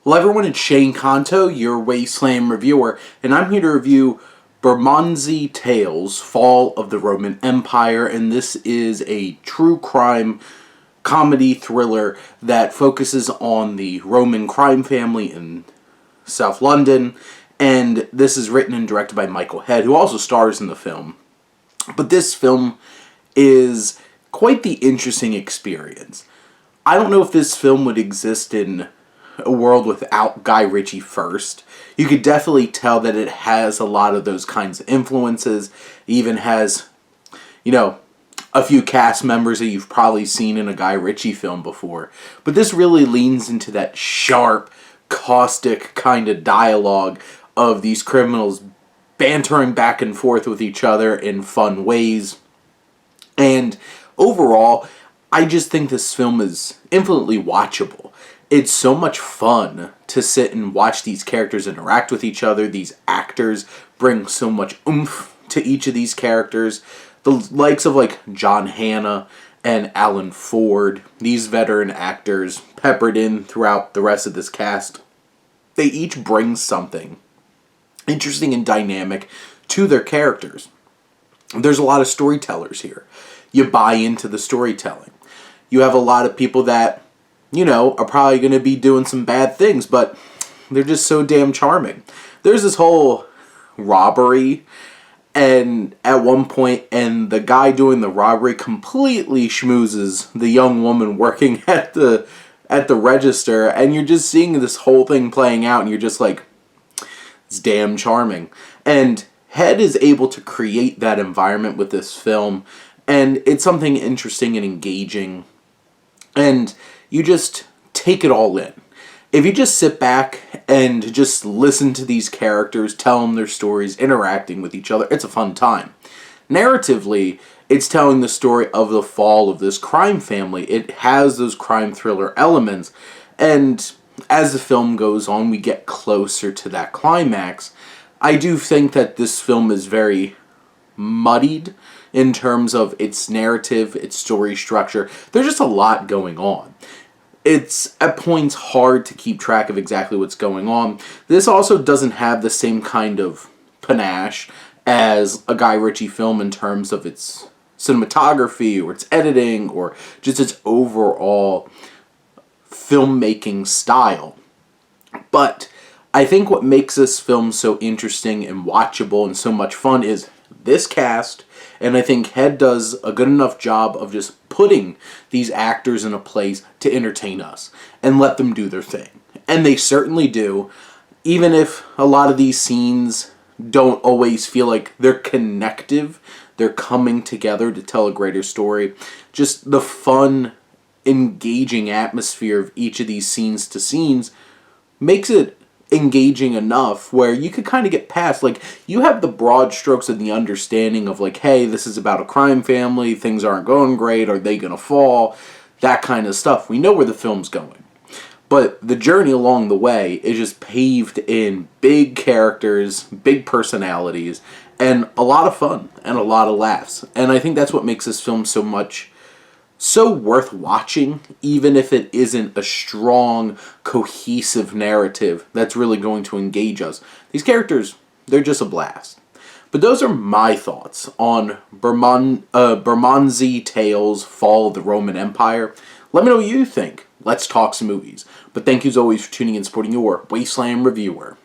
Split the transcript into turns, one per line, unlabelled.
Hello everyone, it's Shane Kanto, your Wasteland reviewer, and I'm here to review Bermondsey Tales, Fall of the Roman Empire, and this is a true crime comedy thriller that focuses on the Roman crime family in South London, and this is written and directed by Michael Head, who also stars in the film. But this film is quite the interesting experience. I don't know if this film would exist in a world without Guy Ritchie first. You could definitely tell that it has a lot of those kinds of influences. It even has, a few cast members that you've probably seen in a Guy Ritchie film before. But this really leans into that sharp, caustic kind of dialogue of these criminals bantering back and forth with each other in fun ways. And overall, I just think this film is infinitely watchable. It's so much fun to sit and watch these characters interact with each other. These actors bring so much oomph to each of these characters. The likes of John Hannah and Alan Ford, these veteran actors peppered in throughout the rest of this cast, they each bring something interesting and dynamic to their characters. There's a lot of storytellers here. You buy into the storytelling. You have a lot of people that are probably going to be doing some bad things, but they're just so damn charming. There's this whole robbery, and at one point, and the guy doing the robbery completely schmoozes the young woman working at the register, and you're just seeing this whole thing playing out, and you're just like, it's damn charming. And Head is able to create that environment with this film, and it's something interesting and engaging, and you just take it all in. If you just sit back and just listen to these characters, tell them their stories, interacting with each other, it's a fun time. Narratively, it's telling the story of the fall of this crime family. It has those crime thriller elements, and as the film goes on, we get closer to that climax. I do think that this film is very muddied in terms of its narrative, its story structure. There's just a lot going on. It's at points hard to keep track of exactly what's going on. This also doesn't have the same kind of panache as a Guy Ritchie film in terms of its cinematography or its editing or just its overall filmmaking style. But I think what makes this film so interesting and watchable and so much fun is this cast, and I think Head does a good enough job of just putting these actors in a place to entertain us and let them do their thing. And they certainly do, even if a lot of these scenes don't always feel like they're connective, they're coming together to tell a greater story. Just the fun, engaging atmosphere of each of these scenes to scenes makes it engaging enough where you could kind of get past, you have the broad strokes of the understanding of hey, this is about a crime family, things aren't going great, are they gonna fall, that kind of stuff. We know where the film's going, but the journey along the way is just paved in big characters, big personalities, and a lot of fun and a lot of laughs. And I think that's what makes this film so worth watching, even if it isn't a strong, cohesive narrative that's really going to engage us. These characters, they're just a blast. But those are my thoughts on Bermondsey Tales, Fall of the Roman Empire. Let me know what you think. Let's talk some movies. But thank you as always for tuning in and supporting your Wasteland reviewer.